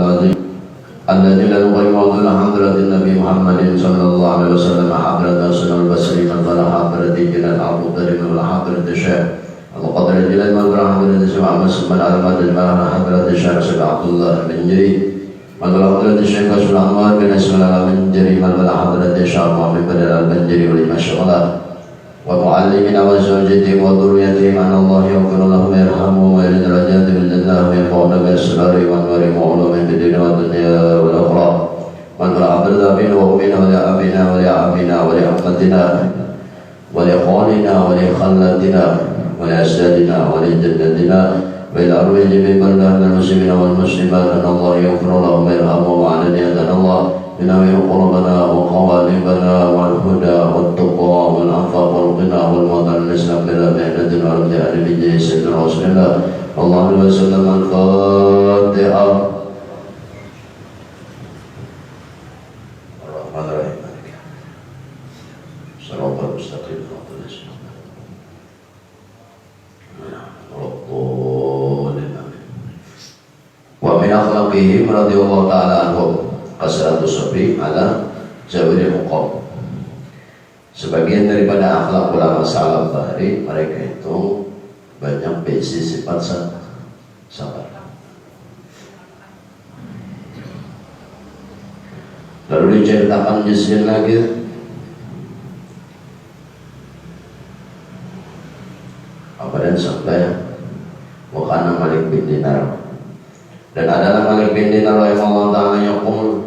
الذي لا يقيم وضل حضرة النبي محمد صلى الله عليه وسلم حضرة سنة البصرين ولا حضرة جلال عبد الكريم ولا حضرة الشيخ القدر جلال مدر حضرة سمع مسلم العلمات المعنى حضرة الشيخ سبع عبد الله بن جري مدر حضرة الشيخ أسر الأنوار بن اسم الله بن جري مدر حضرة الشيخ محمد بن بن جري ولما شغله ومعلمنا وزوجتهم وذريتهم أن الله يغفر لهم ويرحمهم ويرد درجات من الله وينفعنا بالأسرار والنور وعلوم بالدين والدنيا والأخرى ونفع بالذابين وأمنا ولأبينا ولعمنا ولأمتنا ولإخواننا ولخلاتنا ولأسدادنا ولجدتنا ولأرواح جميع بلدان المسلمين والمسلمات أن الله يغفر لهم ويرحمهم وعلى أن الله بنوي قلوبنا وقوالبنا والهدى والتقوى والعفاف والغنى والوطن الإسلام بلا مهنة والابتعاد بجاه سيدنا رسول الله اللهم وسلم الفاتحة الرحمن الرحيم صراط المستقيم ومن أخلاقهم رضي الله تعالى عنهم kasratus sabri ala zawiril muqam. Sebagian daripada akhlak ulama salaf tadi, mereka itu banyak berisi sifat sabar. Lalu diceritakan jelaskan lagi apa dan sampai wakana Malik bin Dinar, dan adalah Malik bin Dinar yang Allah Ta'ala yaqul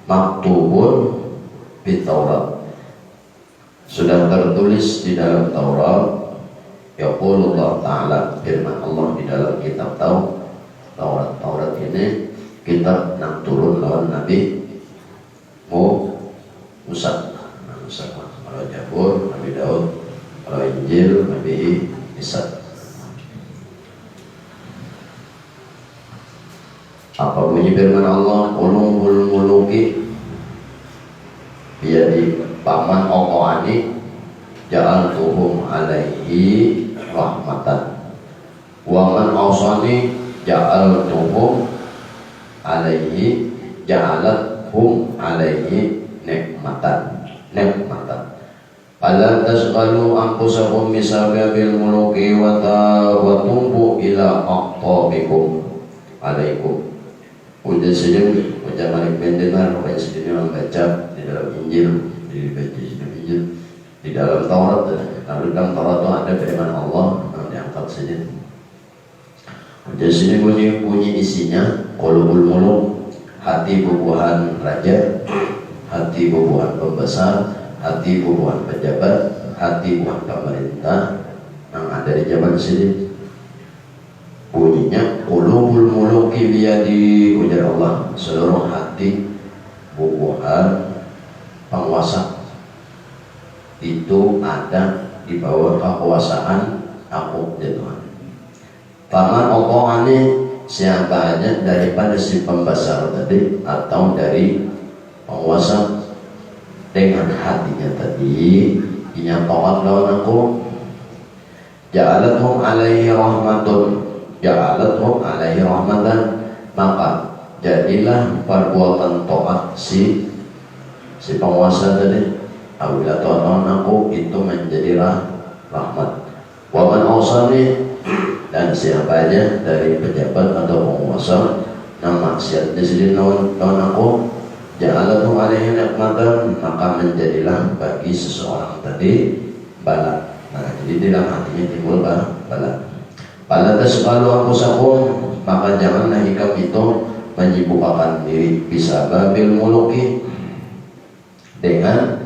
maktubun di Taurat, sudah tertulis di dalam Taurat, yaqulullah Ta'ala, firman Allah di dalam kitab Taurat. Taurat ini kitab yang turun lawan Nabi Musa. Kalau Jabur Nabi Daud, kalau Injil Nabi Isa. Apa bunyi firman Allah? Ulumul muluki biyadi paman okoani ja'altuhum alaihi rahmatan wa man awsani ja'altuhum alaihi ja'alathum alaihi nikmatan. Fala tasqalu anfusakum misababil muluki wa tumbu ila aqtabikum alaikum. Udah sejam baca Malik bin Dinar, banyak sedihnya membaca di dalam Injil, di dalam Taurat. Lalu dalam Taurat itu ada firman Allah yang diangkat saja. Udah sini bunyi isinya qulubul muluk, hati bubuhan raja, hati bubuhan pembesar, hati bubuhan pejabat, hati bubuhan pemerintah yang ada di zaman sini. Bunyinya qulubul muluki biyadi, ujar Allah, seluruh hati bubuhan penguasa itu ada di bawah kekuasaan aku, Tuhan. Paman okohani, siapa aja daripada si pembesar tadi atau dari penguasa dengan hatinya tadi inya taat lawan aku, ja'alathum alaihi rahmatun, ja'alathum alaihi rahmatan, maka jadilah perbuatan taat si penguasa tadi apabila taat aku itu menjadi rahmat. Wa man awsani, dan siapa aja dari pejabat atau penguasa yang maksiat di sini lawan aku, ja'alathum alaihi nikmatan, maka menjadilah bagi seseorang tadi bala. Nah, jadi dalam hatinya timbul bala. Pada tasqalu anfusakum, maka janganlah ikam itu menyibukkan diri bisa babil muluki dengan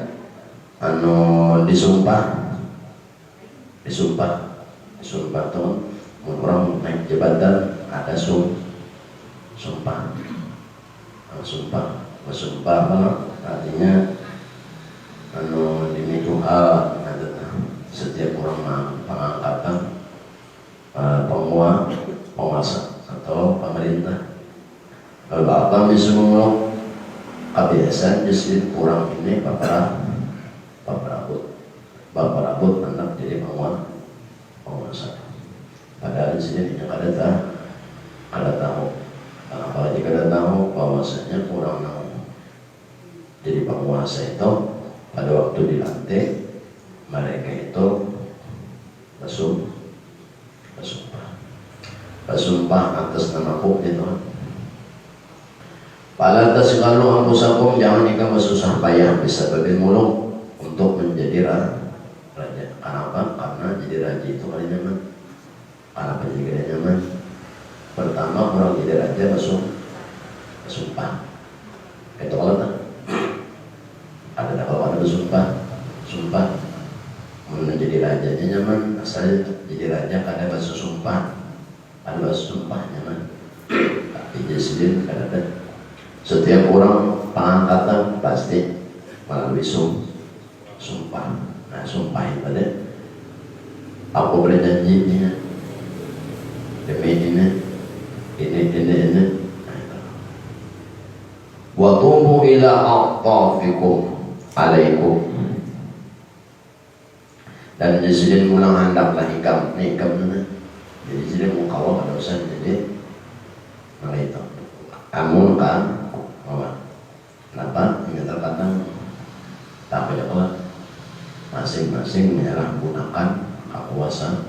disumpah tuh orang naik jabatan ada sumpah artinya demi doa setiap orang pengangkatan penguasa atau pemerintah. Kalau apa misalnya kebiasaan justru kurang ini bapak rabut anak jadi penguasa. Padahal di sini ada tahu. Apalagi kada bahwasanya kurang jadi penguasa itu pada waktu dilantik mereka itu bersumpah atas nama Tuhan. Fala tasghalu anfusakum, jangan ikam bersusah payah bisa bagi muluk untuk menjadi raja. Kenapa? Karena jadi raja itu paling nyaman. Kenapa jadi nyaman? Pertama, orang jadi raja bersumpah. Itu kalau tak ada kalau ada sumpah menjadi rajanya nyaman. Asal jadi raja kada bersumpah, ada bersumpah nyaman. Tapi jadi sendiri kada ada. Setiap orang pengangkatan pasti melalui sumpah. Nah, sumpah itu ada. Aku berjanjinya demi ini. Wa tubu ila aqtafikum alaikum. Dan disini mulang hendaklah ikam mana. Jadi sini mau kawal pada usaha jadi malah itu. Amun kan kenapa? Ini terkadang tak banyak orang masing-masing menyalahgunakan kekuasaan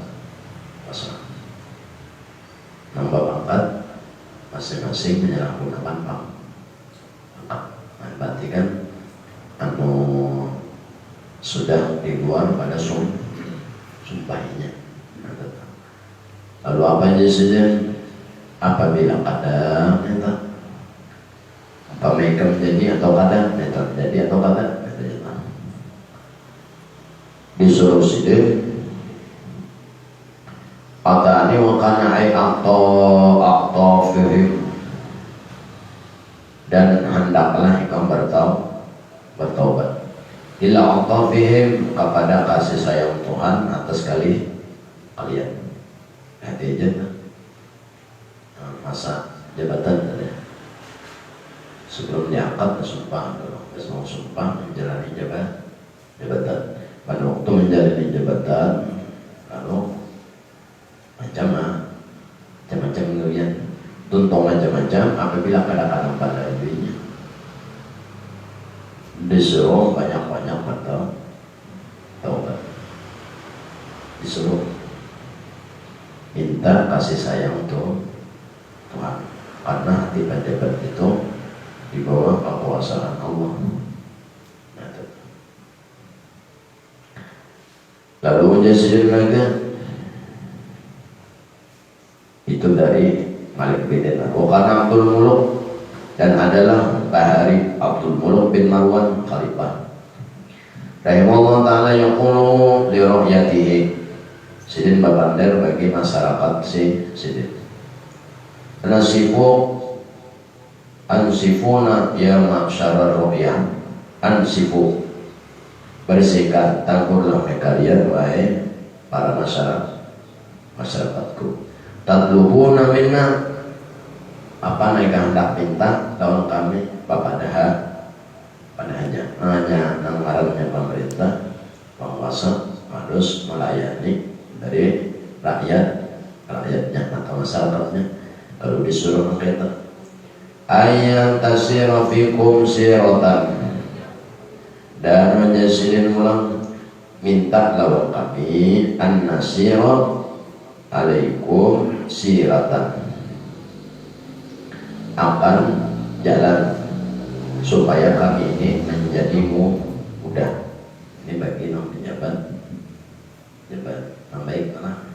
nambah pangkat, masing-masing menyalahgunakan pangkat. Berarti kan anu sudah di luar pada sumpahnya. Lalu apa yang disediakan? Apabila kadang apa mereka menjadi atau kadang menjadi atau kadang disuruh sidir atani wakana ay akto fihim, dan hendaklah ikam bertaubat ila akto fihim, kepada kasih sayang Tuhan atas kalian. Hati aja masa jabatan sebelum diangkat bersumpah dulu, mau sumpah menjalani jabatan. Pada waktu menjalani jabatan lalu macam-macam ngeliat tuntung macam-macam. Apabila kadang-kadang pada dirinya disuruh banyak-banyak bertaubat, disuruh minta kasih sayang untuk Tuhan, karena tiba-tiba itu di bawah kekuasaan Allah. Lalu menjadi lagi itu dari Malik bin Dinar. Wakana Abdul Muluk, dan adalah Bahari Abdul Muluk bin Marwan Khalifah. Rahimahullah ta'ala yaqulu li rakyatihi, sidin babandar bagi masyarakat sidin. Ansifuna ya ma'syara ru'yah, ansifu, bersihkan tangkurlah kalian wahai para masyarakatku. Tatlubuna minna, apa mereka hendak minta lawan kami padahnya hanya ngarannya pemerintah penguasa harus melayani dari rakyatnya atau masyarakatnya. Kalau disuruh kita ayat tasira fikum siratan, dan menjadikan ulang minta lawan kami an-nasira alaikum siratan, akan jalan supaya kami ini menjadi mudah. Ini bagi nom jabat baik lah,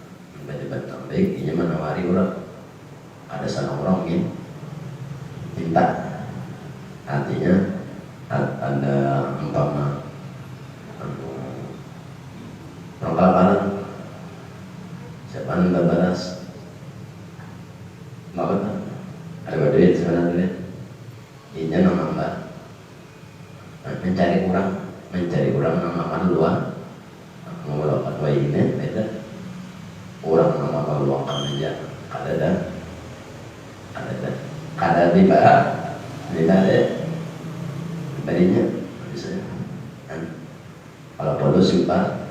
jabat baik ini menawari orang. Ada salah orang ini minta, artinya ada umpama orang kelaparan, siapa yang balas nggak betul, ada duit sebenarnya ini nama mbak mencari orang nama luar mengulangkan bayi ini beda orang nama meluangkan aja ada tiba badinya bisa kalau perlu simpan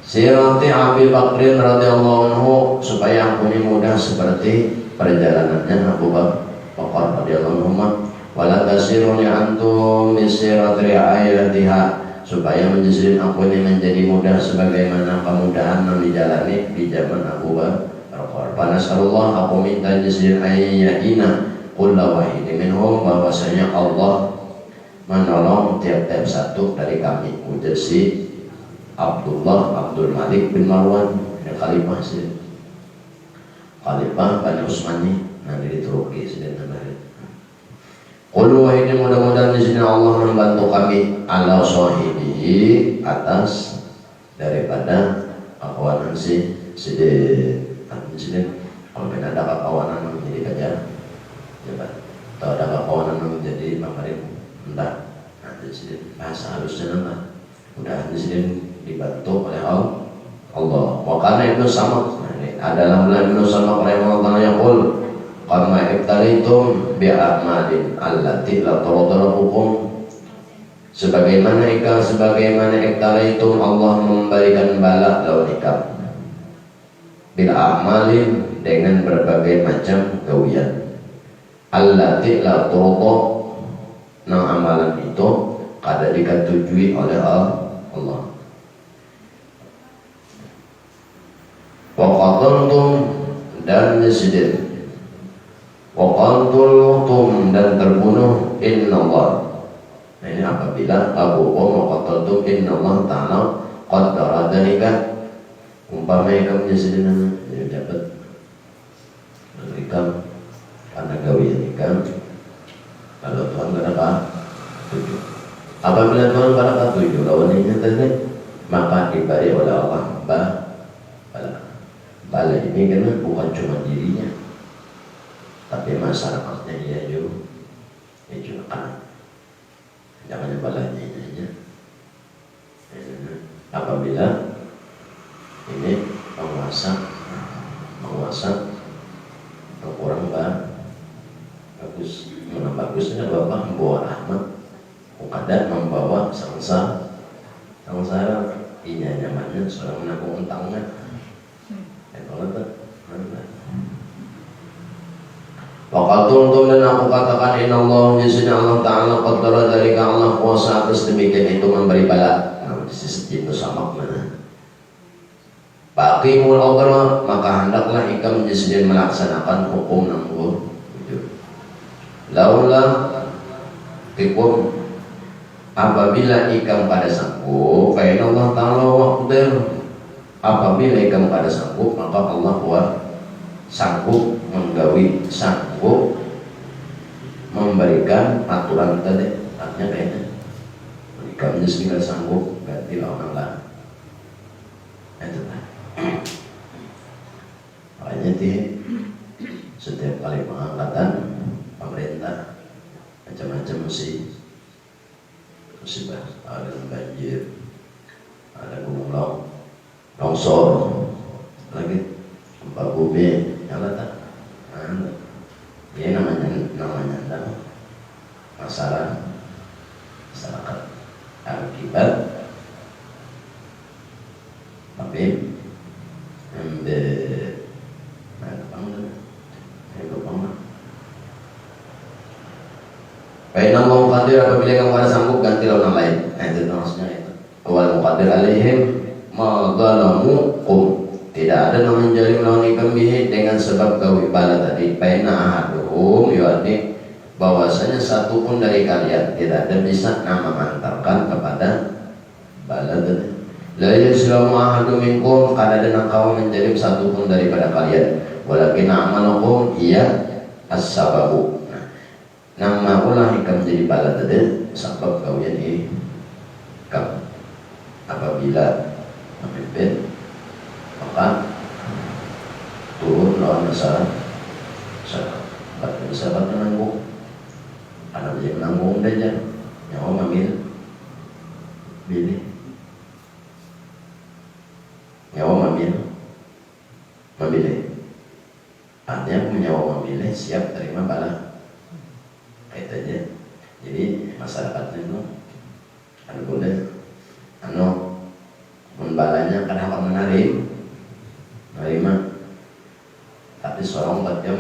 sirati Abi Bakrin radhiyallahu anhu, supaya ampuni mudah seperti perjalanannya Abu Bakar radhiyallahu anhu, wala tasiruni antum bisirat ri'ayatiha, supaya menjadikan aku ini menjadi mudah sebagaimana kemudahan yang dijalani di zaman Abu Bakar. Panaskallah, aku minta jazir ayyahina kulla wahidi minhum, bahwasanya Allah menolong tiap-tiap satu dari kami. Ujar si Abdul Malik bin Marwan, ini khalifah sih, khalifah Bani Utsmani, nanti di Turki sedang hari. Qul wahidi, mudah-mudahan di sini Allah membantu kami ala sahibihi, atas daripada kawanan si kalau ada kawanan menjadi kerja coba, atau ada kawanan menjadi makarim entah, nanti sini bahasa halusnya nama mudah di sini dibantu oleh Allah. Wakana itu sama, adalah bulan itu sama oleh Allah yang qul kama ibtalitum bi'amalin allati la hukum, sebagaimana ibtalitum Allah memberikan bala lawan ikam bil amalin, dengan berbagai macam gawian, allati la nang amalan itu kada diketujui oleh Allah. Wa qataltum, dan disiden, wa qataltum, dan terbunuh, innallah. Nah, ini apabila Abu wa qataltum innallah ta'ala qaddara dzalika, umpamanya kamu disiden jadi dapat ikam karena gawian ikam, kalau Tuhan berapa tujuh. Apabila Tuhan berapa tujuh lawannya tadi, maka diberi oleh Allah bala ini, karena bukan cuma dirinya tapi masyarakatnya dia juga kan, jangan balanya ini aja. Apabila ini penguasa kurang bagus, mana bagusnya Bapak membawa rahmat, kadang membawa sengsara inya nyamannya seorang menanggung utangnya. Waqatul, dan aku katakan inallah, jasanya Allah Ta'ala qaddara dzalika, Allah kuasa atas demikian itu memberi bala. Nah, di sisi itu sama mana? Baqimul awdara, maka hendaklah ikam jasanya melaksanakan hukum nanggur. Laulah tikum, apabila ikam pada sanggup, fa Allah Ta'ala waqdir, apabila ikam pada sanggup, maka Allah buat sanggup menggawi, sanggup memberikan aturan tadi. Artinya kayaknya ikam jasanya sanggup, ganti lawan Allah. Itu kan. Makanya setiap kali pengangkatan pemerintah macam-macam musibah, ada banjir, ada gunung longsor, lagi gempa bumi, yang tak, ini namanya masalah masyarakat akibat tapi Bainal muqaddir, apabila kamu pada sanggup ganti lawan lain. Itu maksudnya itu. Wal muqaddir alaihim madalamukum, tidak ada yang menjadi melawan ikam bihi, dengan sebab gawi bala tadi. Baina ahaduhum, yakni bahwasanya satu pun dari kalian tidak ada bisa nama mengantarkan kepada bala tadi. La yaslamu ahadum minkum, kada ada kaum menjadi satu pun daripada kalian. Walakin amalukum iya as-sababu. Nama ulah ikam jadi bala tadi sebab kawian ini kam. Apabila memimpin maka turun lawan masalah sahabat menanggung, anak dia menanggung saja, nyawa memilih nyawa memilih artinya menyawa memilih siap terima bala. Itu aja. Jadi masyarakat itu boleh membalanya kenapa menerima, tapi seorang buat dia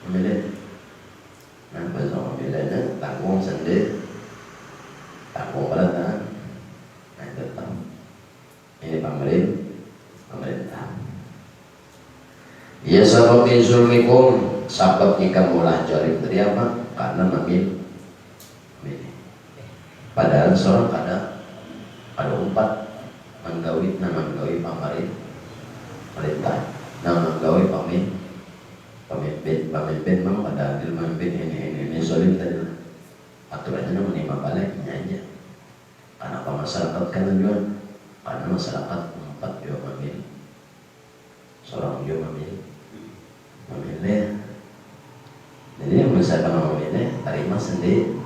memilih bedanya tanggung sendiri, tanggung perasaan. Nah itu tahu. Ini pemerintah. Ya sabab zulmikum, sabab jika mulah jarim dari apa? Karena memilih. Padahal seorang ada umpat menggawi pemerintah, menggawi pemimpin memang pada adil memimpin ini zalim tadi aturannya menerima baliknya aja. Karena masyarakat kan juga, karena masyarakat umpat juga memilih, seorang juga memilih. Jadi yang misalkan memilih terima sendiri.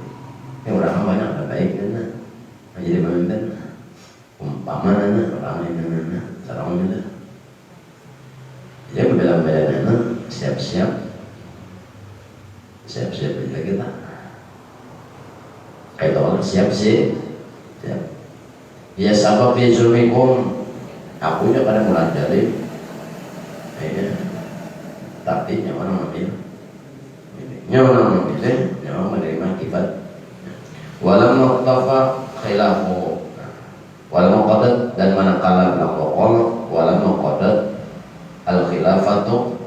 Yang orang banyak ada baik kan, menjadi pemimpin. Umpama orang ini seorang ini. Jadi bela-bela siap-siap juga kita. Kayak orang siap. Ya sabab fi zulmikum, aku juga pada mulai jadi. Tapi nyawa memilih, nyawa menerima akibat. Walam muqtafa khilafu, walam muqaddad dan manakala berlaku walam muqaddad al khilafatu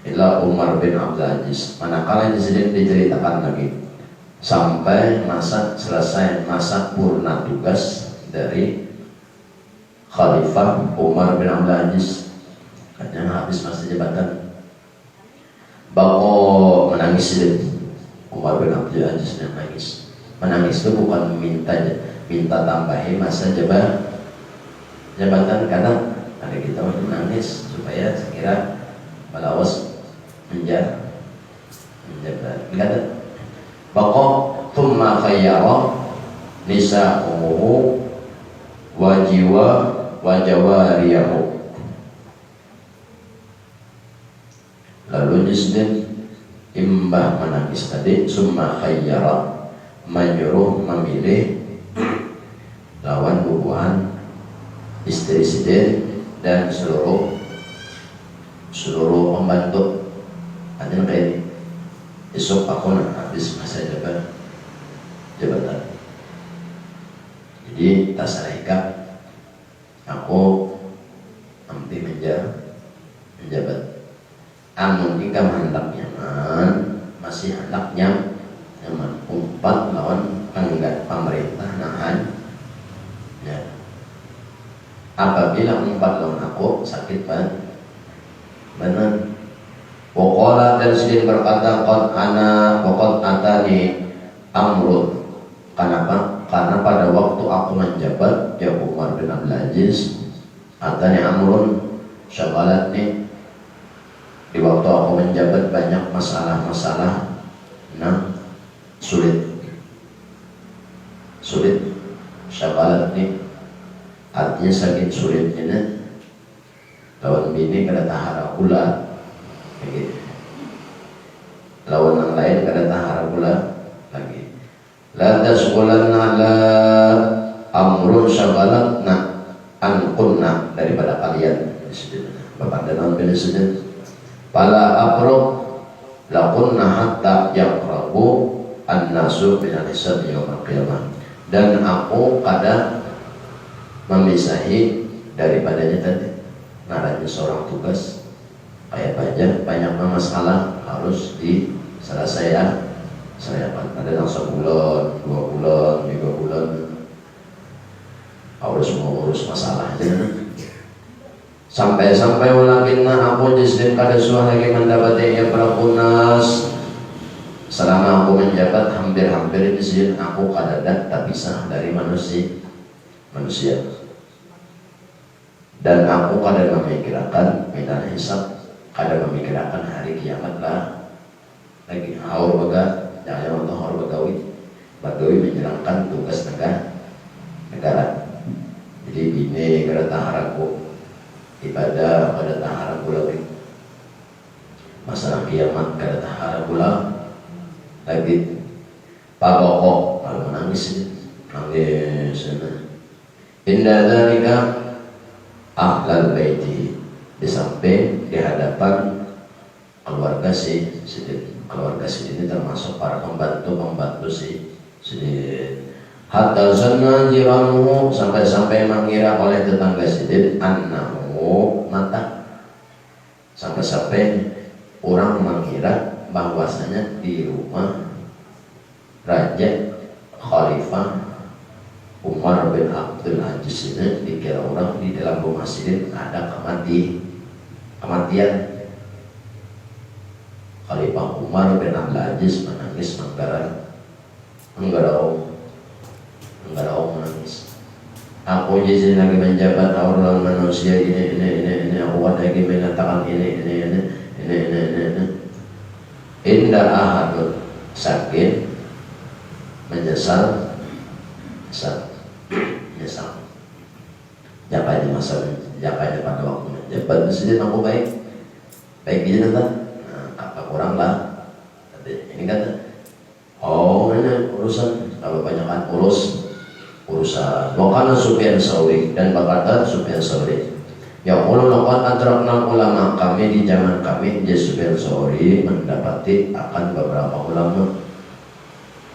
ila Umar bin Abdul Aziz, manakala disini diceritakan lagi sampai selesai masa purna tugas dari Khalifah Umar bin Abdul Aziz, katanya habis masa jabatan. Bako menangis Umar bin Abdul Aziz menangis. Menangis itu bukan minta tambahin masa jabatan, kadang ada kita menangis supaya sekira balawas menjabat. Kada. Bako thumma khayyara nisa'uhu wa jawariyahu. Lalu disebut imbah menangis tadi, summa khayyara menyuruh memilih lawan bubuhan istri dan seluruh pembantu. Ada kayak ini, esok aku habis masa jabatan. Jadi tak salah aku hampir menjabat. Amun jika hendak nyaman, masih hendak nyaman umpat lawan pemerintah nahan ya. Apabila umpat lawan aku sakit benar. Waqala dan sedih berkata qad atani amrun. Kenapa? Karena pada waktu aku menjabat ya Umar bin Abdul Aziz, atani amrun syaghalatni. Di waktu aku menjabat banyak masalah-masalah sulit syagalat nih, artinya sakit sulitnya lawan bini kada tahara pula begitu, lawan yang lain kada tahara pula lagi. La tasqulanna ala amrun syagalatna an kunna, daripada kalian bapak dan bin Sudin pala abrok lakunna hatta yaqrabu an-nasu bin al-hisab yaumil qiyamah, dan aku kada memisahi daripadanya tadi naranya seorang tugas kayak banyak masalah harus diselesaikan. Ada yang sebulan, 2 bulan, 3 bulan harus mengurus masalah aja. Sampai walakinna aku disdin kada suah lagi mendapati ya prakunas. Selama aku menjabat hampir disdin aku kada tak pisah dari manusia. Dan aku kada memikirkan minal hisab, kada memikirkan hari kiamat lah. Lagi haur baga, jangan untuk haur bagawi menjalankan tugas negara. Jadi bini kada taharaku ibadah pada tahara pula masalah kiamat kada tahara pula lagi. Paboko kalau nangis indah dalika ahlal baiti, di samping di hadapan keluarga si ini sini termasuk para pembantu si hatta zanna jiranuhu, sampai mengira oleh tetangga Sidin annahu mata, sampai orang mengira bahwasanya di rumah Raja Khalifah Umar bin Abdul Aziz ini dikira orang di dalam rumah Sidin ada kematian. Khalifah Umar bin Abdul Aziz menangis menggarau menangis. Aku jadi lagi menjabat orang manusia ini aku lagi mengatakan ini. Indah ahadun sakit menyesal. Jakanya pada waktu menjabat presiden aku baik gitu kan. Nah, kata kurang lah. Ini kata, ini urusan kalau banyakan urusan. Wakana Sufyan Tsauri, dan berkata Sufyan Tsauri, ya Allah laqad adrakna ulama, kami di zaman kami Sufyan Tsauri mendapati akan beberapa ulama.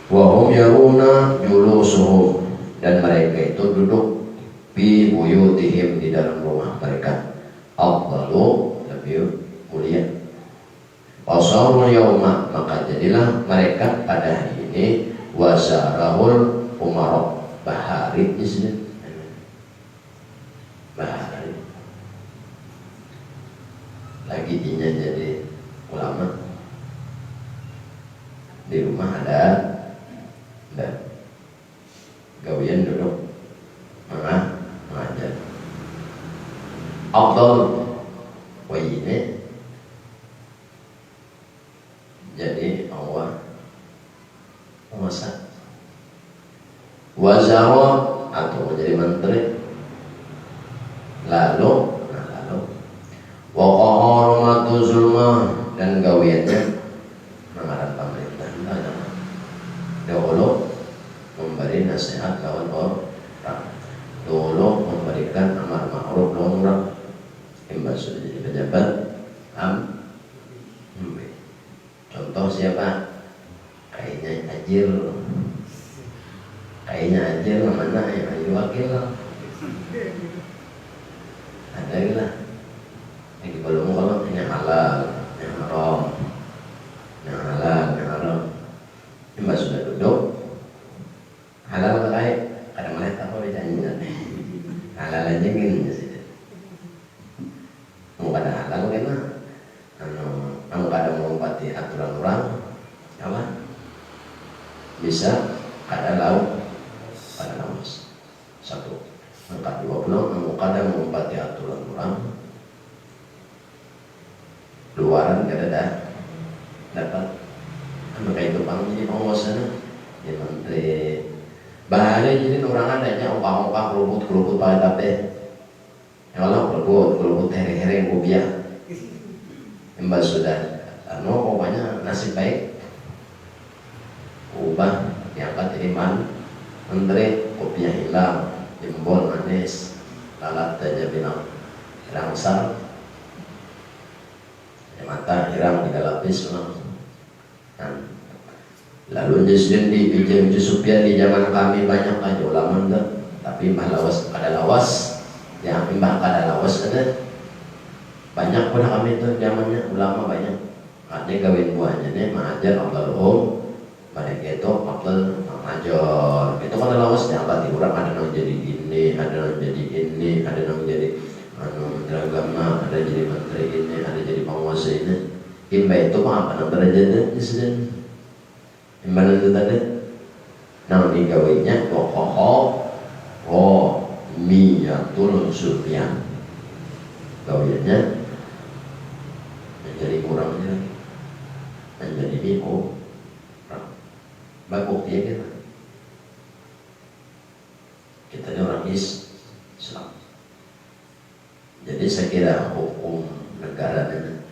Wa hum yaruna julusuhum, dan mereka itu duduk di buyutihim, di dalam rumah mereka. Afdalu, lebih mulia. Wasarul yauma, maka jadilah mereka pada hari ini wasarahul umarok, bahari di sini. Bahari lagi dinya jadi ulama. Di rumah ada gawian duduk mengajar. Afdal wayine, jadi Allah penguasa. Wazara atau menjadi menteri. Lalu wa qaharumatu zulma, dan gawiannya mengarang pemerintah. Dahulu memberi nasihat lawan orang, dulu memberikan amar ma'ruf nahi munkar. Imbas sudah jadi pejabat contoh siapa? Kayaknya Ajil mana yang Ajil wakil lah. Ada lah. Ini belum kalau yang halal, yang haram, yang halal, yang haram. Imbas sudah duduk halal terkait, kadang melihat apa bicaranya halal aja gini sih. Mau kada halal kena, kamu kada melompati aturan orang, apa? Bisa kada lauk, kada lawas. Satu, angka 20, kamu kada melompati aturan orang, luaran kada dapat. Maka itu pang jadi penguasa, jadi menteri. Bahaya jadi orang adanya ongkang keruput pakai tape. Kalau keruput hereng kubiah. Imbas sudah pokoknya nasib baik. Ubah diangkat jadi menteri, kubiah hilang, jembol manis, lalat aja bilang rangsang. Mata hiram 3 lapis lalu di Sufyan di zaman kami banyak aja ulama enggak, tapi mbah lawas kada lawas, yang mbah kada lawas ada banyak pada kami itu zamannya ulama banyak. Ada gawin buahnya nih mengajar Abdul mereka itu Abdul mengajar itu kada lawas diangkat di orang, ada yang jadi ini, ada yang jadi ini, ada yang jadi menteri agama, ada jadi menteri ini, ada jadi penguasa ini. Imba itu apa derajatnya di sini? Imba itu tadi, nama digawainya miyatul Sufyan. Gawiannya menjadi kurangnya, menjadi miko. Bagus dia kita ini orang Islam. Jadi saya kira hukum negara ini,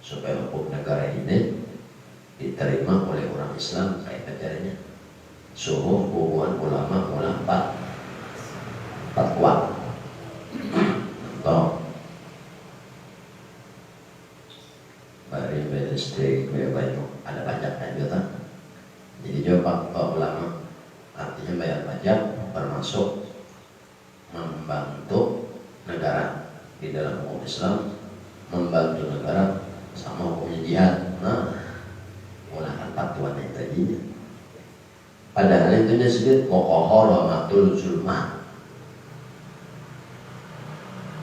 supaya hukum negara ini diterima oleh orang Islam, kayak caranya suruh hubungan ulama 4 kuat. Contoh bari listrik banyak ada pajaknya, termasuk membantu negara di dalam hukum Islam, membantu negara sama hukumnya jihad. Nah, menggunakan fatwa yang tadinya. Padahal itu disebut muqahharamatul zulmah.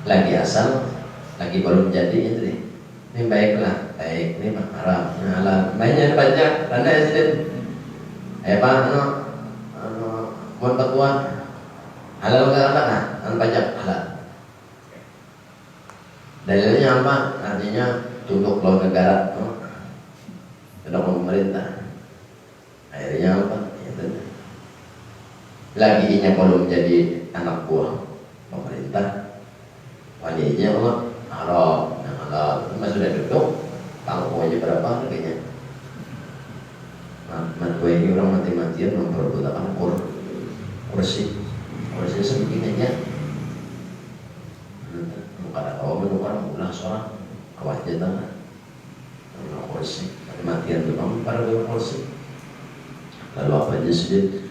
Lagi asal, lagi belum jadi itu nih. Ini baiklah, baik ini mah haram, ini halal. Banyak baca, anda ya sih. Pak, buat fatwa halal ke halal kan? Pajak halal. Dalilnya apa? Artinya tunduk lawan negara, tunduk pemerintah. Akhirnya apa? Itu. Lagi nya kalau menjadi anak buah pemerintah, walinya Allah haram, yang halal. Mas sudah duduk, tanggung aja berapa harganya? Gue ini orang mati-matian memperebutkan kursi segini aja. Bukan ada kawan, bukan ulah seorang kewajiban kursi mati-matian tuh kamu para kursi. Lalu apa aja sih?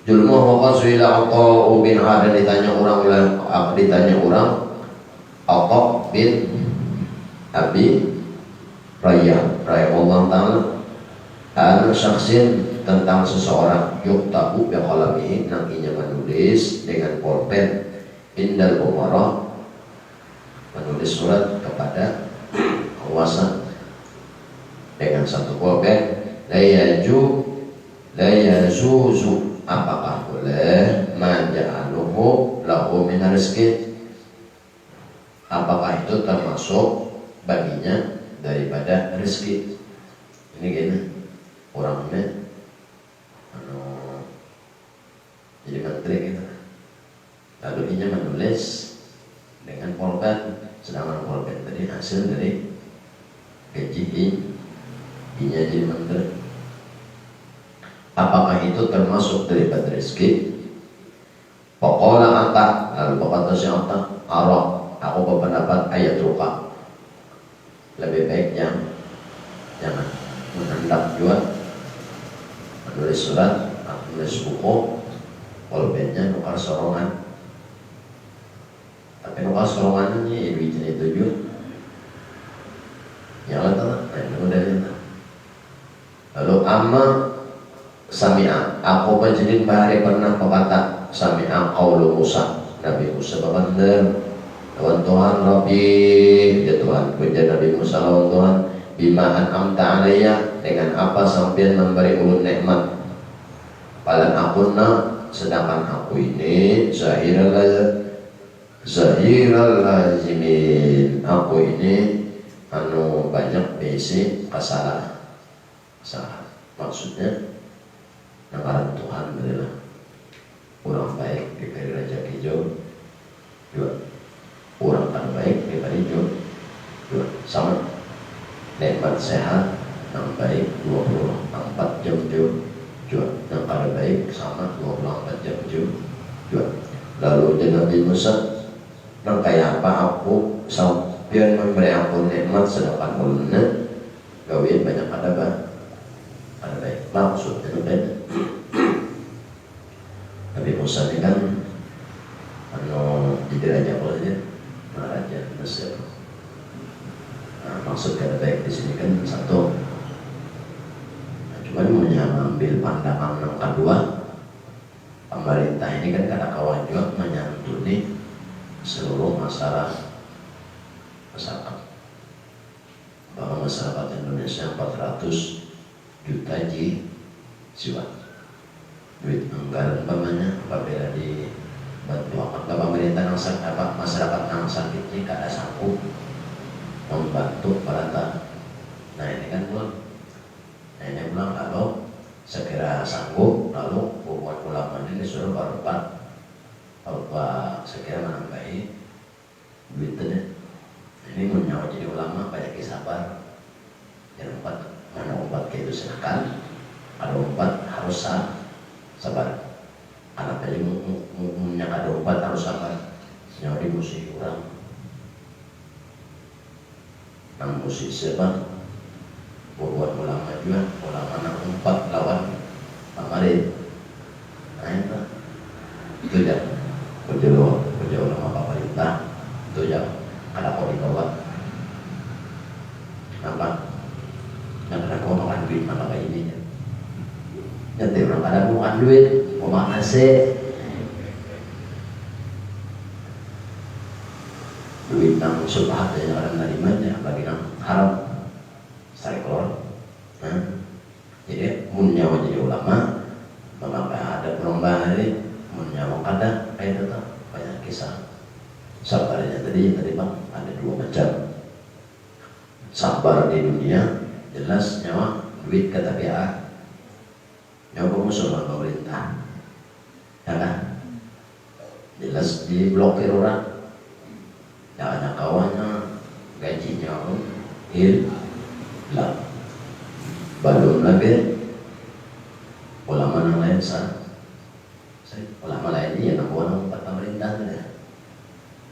Julmu hukum suila Atha bin Ada ditanya orang Atha bin Abi Rayyah Ta'ala an syaksin tentang seseorang yuktabu bi qalamihi nantinya menulis dengan pulpen indal umara, menulis surat kepada penguasa dengan satu pulpen la yajuzu apakah boleh maja'aluhu lahu min rizki, apakah itu termasuk baginya daripada rezeki. Ini gini orangnya jadi menteri gitu, lalu dia menulis dengan pulpen, sedangkan pulpen tadi hasil dari gaji dia jadi menteri. Apakah itu termasuk daripada rezeki? Pokoknya anta, lalu berkata si anta, arah, aku berpendapat ayat ruka, lebih baik jangan mengendap juga, menulis surat, menulis buku, pulpennya nukar sorongan. Tapi nukar sorongan ini duitnya itu juga. Yang kata, itu udah itu. Lalu amma sami'a, aku penjadin bahari pernah berkata sami'a qaulu Musa, Nabi Musa berkata, lawan Tuhan Rabbi, ya Tuhan, puja Nabi Musa lawan Tuhan, bima an'amta alayya, dengan apa sampean memberi ulun nikmat. Palan akunna, sedangkan aku ini zahiral lazimin, aku ini banyak besi kesalahan. Maksudnya nakaran Tuhan adalah orang baik diberi rezeki jauh, orang tak baik diberi jauh, sama nikmat sehat yang baik 24 jam jauh, yang kada baik sama 24 jam jauh. Lalu Nabi Musa, nang kayak apa aku sampai memberi aku nikmat sedangkan ulunnya gawin banyak ada baik. Maksudnya itu beda. Nabi Musa ini kan jadi raja raja Mesir. Nah, maksud kada baik di sini kan satu, cuma mengambil pandangan yang kedua, pemerintah ini kan kada kawan juga menyantuni seluruh masyarakat bahwa masyarakat Indonesia 400 juta jiwa. Duit anggaran umpamanya apabila dibantu apa pemerintah masyarakat yang sakit ini kada sanggup membantu perantau. Nah ini kan belum. Nah ini bilang kalau sekira sanggup, lalu umat ulama ini disuruh berobat, sekira menambahi duitnya. Ini menyawa jadi ulama banyak sabar. Jangan mana obat kayak itu silakan, ada obat harus sabar. Anak aja yang ada obat harus sabar. Nyawa di musik orang, nang musik siapa? Buat ulama juga, ulama nang 4 lawan pamarin. Nah itu Karena kau makan duit mana kayak ini. Nanti orang kadang makan duit, mau makan nasi. Duit nang subhat yang orang narimanya bagi nang haram. Sari keluar. Jadi mun nyawa jadi ulama, maka ada perlombaan ini mun nyawa kada kayak itu banyak kisah. Sabarnya tadi bang ada dua macam. Sabar di dunia jelas nyawa duit kata pihak. Nyawa musuh pemerintah, ya kan? Jelas diblokir orang. Jangan kawannya gajinya hilang. Belum lagi ulama yang lain ulama lain ini yang nampak pemerintah ya.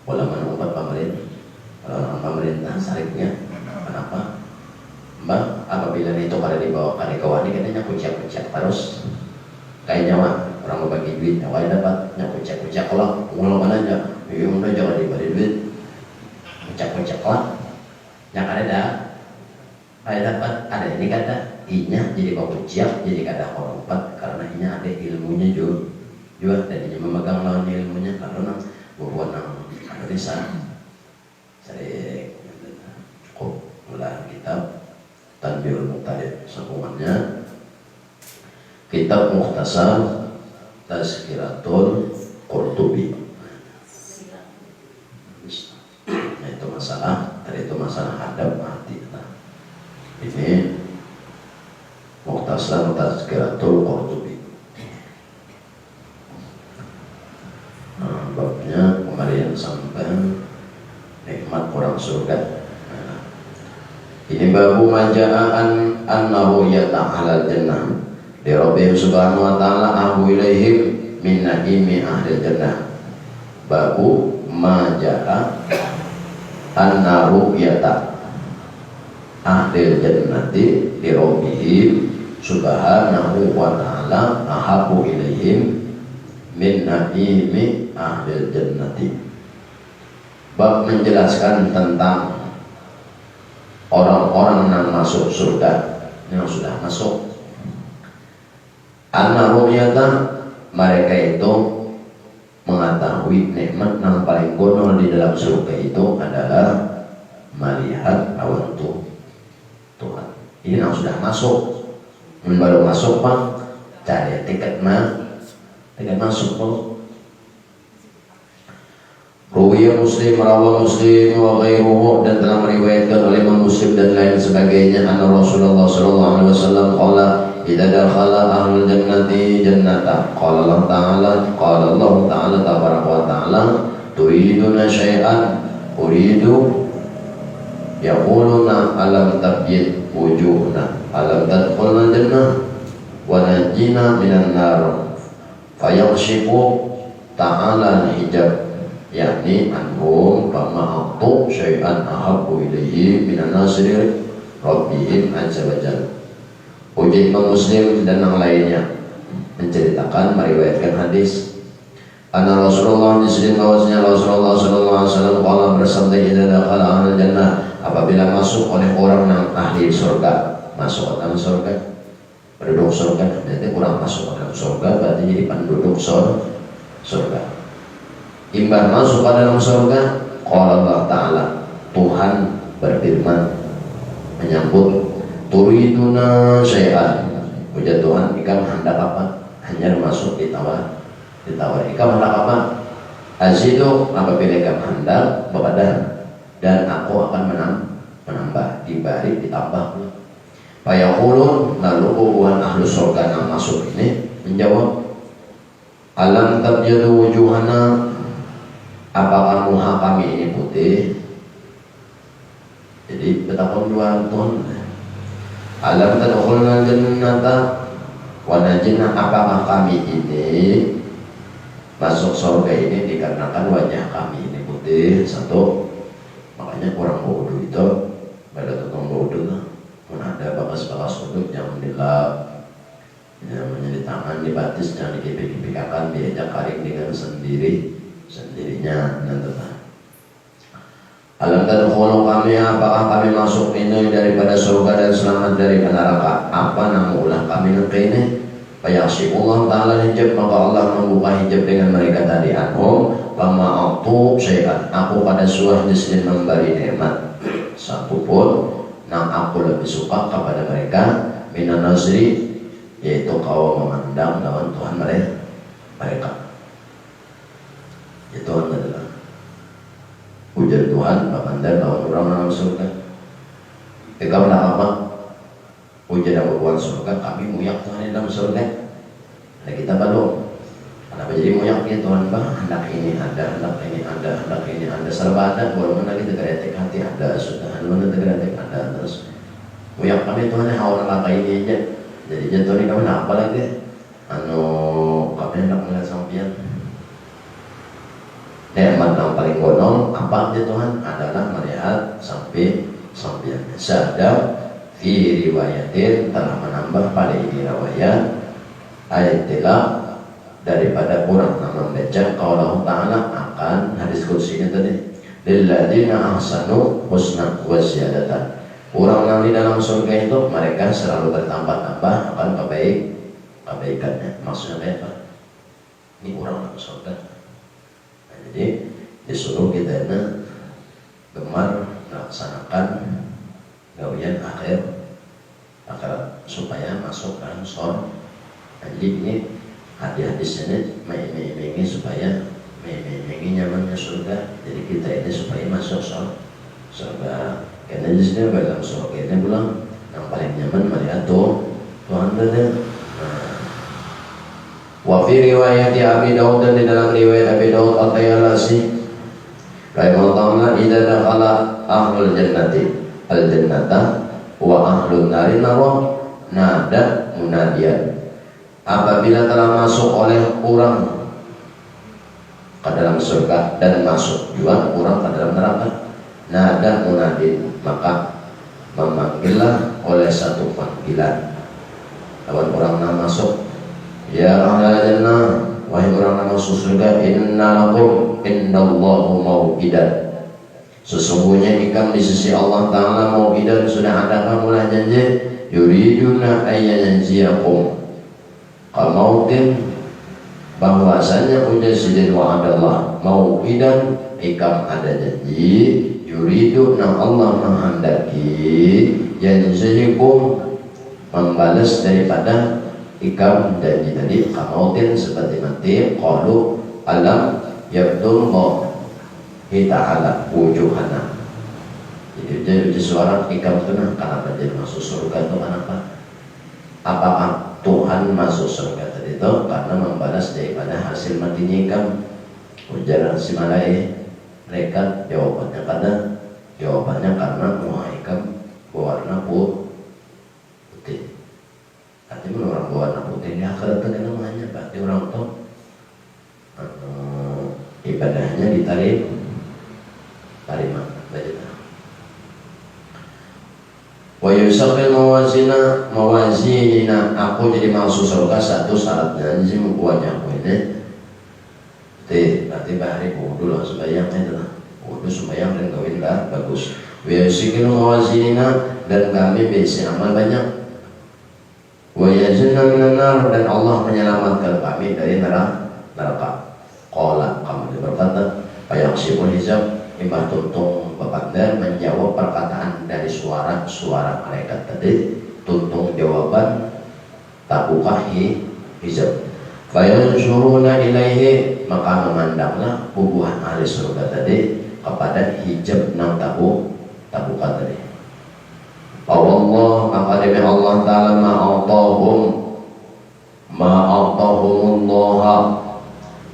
Ulama nampak pemerintah. Kalau pemerintah sariknya kenapa? Mbak apabila itu pada dibawa ke kawan ini katanya kucak-kucak terus kayak nyawa orang mau bagi duit nyawa dapatnya kucak-kucak kalau ulang aja udah jangan diberi duit kucak-kucak lah yang ada dapat ada ini kata inya jadi kau kuciak jadi kata korompat karena inya ada ilmunya juga dan dia memegang lawan ilmunya karena buat nang Indonesia saya cukup mulai kitab Tanbihul Muqtarid sambungannya kitab Mukhtasar Tazkiratul Qurtubi. Nah, itu masalah tadi itu masalah adab hati. Ini Mukhtasar Tazkiratul Qurtubi. Babnya kemarin sampai nikmat orang surga. Ini babu maja'an annahu yata'ala jannah li rabbih subhanahu wa ta'ala ahu ilaihim min na'imi ahli jannah. Babu maja'a annahu yata' ahli jannati li rabbih subhanahu wa ta'ala ahabu ilaihim min na'imi ahli jannati. Bab menjelaskan tentang orang-orang yang masuk surga, yang sudah masuk. Annahu yata, mereka itu mengetahui nikmat yang paling gonol di dalam surga itu adalah melihat awan Tuhan. Ini yang sudah masuk. Baru masuk bang, cari tiket masuk bang. Ruwiyah Muslim, rawa Muslim wa ghairuhu, dan telah meriwayatkan oleh Imam Muslim dan lain sebagainya anna Rasulullah sallallahu alaihi wasallam qala idza dakhala ahlul jannati jannata qala Allah ta'ala tabaraka wa ta'ala turiduna syai'an uridu yaquluna alam tabyid wujuhna alam tadkhulna jannah wa najina minan nar fayakshifu ta'ala al-hijab yakni anhum fama'atu syai'an ahabbu ilaihi minan nasri rabbihim azza wa jalla. Uji Imam Muslim dan yang lainnya menceritakan meriwayatkan hadis anna Rasulullah disebut bahwasanya Rasulullah sallallahu alaihi wasallam qala bersabda idza dakhala ahlul jannah, apabila masuk oleh orang yang ahli surga, masuk ke dalam surga, penduduk surga, berarti kurang masuk ke dalam surga berarti jadi penduduk surga. Imbang masuk ke dalam surga, qala Allah Ta'ala, Tuhan berfirman menyambut turiduna syai'an, puja Tuhan, ikam hendak apa? Hanya masuk ditawar ikam hendak apa? Azidu, apabila ikam hendak bepadan, dan aku akan menambah, diberi, ditambah. Fayaqulun, lalu hubungan ahlu surga yang masuk ini menjawab, alam tabyadu wujuhana, apakah muha kami ini putih? Jadi betapa dua Tuhan. Alam tadkhulna jannata wa najina, apakah kami ini masuk surga ini dikarenakan wajah kami ini putih? Satu, makanya kurang wudu itu pada tukang wudu lah. Pun ada bakas-bakas wudu jangan dilap, yang menjadi tangan dibatis, jangan dikipik-kipikakan, diajak kering dengan sendirinya nanti. Alam tadkhulu kami, apakah kami masuk ini daripada surga dan selamat dari neraka? Apa namu ulah kami nak ini? Fayaksifullah ta'ala hijab, maka Allah membuka hijab dengan mereka tadi. Anhum wama a'tu syai'an, aku pada suah disini memberi nikmat satu pun yang aku lebih suka kepada mereka minan nazri, yaitu kau memandang lawan Tuhan mereka. Itu adalah ujar Tuhan memandang lawan orang dalam surga. Ikaw na apa? Ujar dalam bukan surga, kami muyak Tuhan dalam surga. Nah kita baru kenapa jadi muyak ya Tuhan bah? Hendak ini ada, hendak ini ada, hendak ini ada, serba ada. Walaupun lagi tegak hati ada, sudah mana tegak ada terus. Muyak kami Tuhan yang awal neraka ini aja. Jadi jatuh ini kami apa lagi? Kami hendak melihat sampian. Nikmat yang paling gonol apa ya Tuhan adalah melihat sampian. Sadar fi riwayatin telah menambah pada ini riwayat ayat telah daripada orang yang membaca qaulullah ta'ala akan hadis qudsinya tadi lilladzina ahsanu husna wa ziyadatan. Orang yang di dalam surga itu mereka selalu bertambah-tambah akan kebaikannya. Maksudnya apa? Ini orang dalam surga. Nah, jadi disuruh kita gemar melaksanakan gawian akhir supaya masuk dalam surga. Jadi ini hadis ini mengimingi supaya mengimingi nyamannya surga. Jadi kita ini supaya masuk surga. Karena di sini dalam surga ini bilang yang paling nyaman melihat Tuhan tadi. Wa fi riwayat Abi Daud, dan di dalam riwayat Abi Daud At-Tayalasi rahimahullah, idza dakhala ahlul jannati al-jannata wa ahlun nari nara nada munadiyan. Apabila telah masuk oleh orang ke dalam surga dan masuk juga orang ke dalam neraka, nada munadin, maka memanggillah oleh satu panggilan lawan orang yang masuk, ya ahlal jannah, wahai orang yang masuk surga, inna lakum indallahu mau'idan, sesungguhnya ikam di sisi Allah Ta'ala mau'idan, sudah ada kamulah janji, yuriduna ayyanziyakum kamautin, bahwasanya ujar sidin wa'adallah mau'idan, ikam ada janji, yuridu na Allah menghendaki yanziyakum, membalas daripada ikam janji tadi kamautin seperti mati. Qalu alam yabdullah ta'ala wujuhana. Jadi suara ikam itu kenapa jadi masuk surga itu kenapa? Apakah Tuhan masuk surga tadi itu karena membalas daripada hasil matinya ikam? Ujaran si malaikat jawabannya karena muha ikam berwarna putih. Artinya orang berwarna putih ini akhirat itu namanya berarti orang itu ibadahnya diterima. Wa yusaqil mawazina, aku jadi masuk surga satu syaratnya jadi wajahku ini berarti bahari wudu lah sembahyang itu lah, wudu sembahyang dan kawin lah bagus. Wa yusaqil mawazina, dan kami bisa amal banyak. Wa yajinna minan nar, dan Allah menyelamatkan kami dari neraka. Qala, kami berkata, fayaksiful hijab, imbah tuntung Bapak menjawab perkataan dari suara malaikat tadi, tuntung jawaban tak buka hijab. Fayansuruna ilaihi, maka memandanglah hubungan ahli surga tadi kepada hijab nang tak buka tadi. Allah, maka demi Allah Ta'ala ma'atahumullah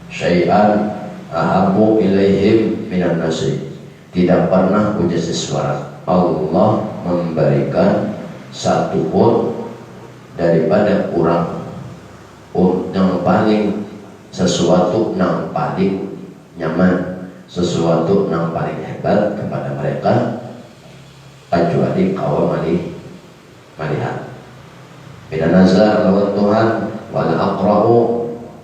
syai'an ahabu ilaihim minan nasri. Tidak pernah puja sesuara Allah memberikan satu pun daripada orang yang paling sesuatu yang paling nyaman, sesuatu yang paling hebat kepada mereka kecuali kaum malihat. Bila nazar lawan Tuhan wala aqra'u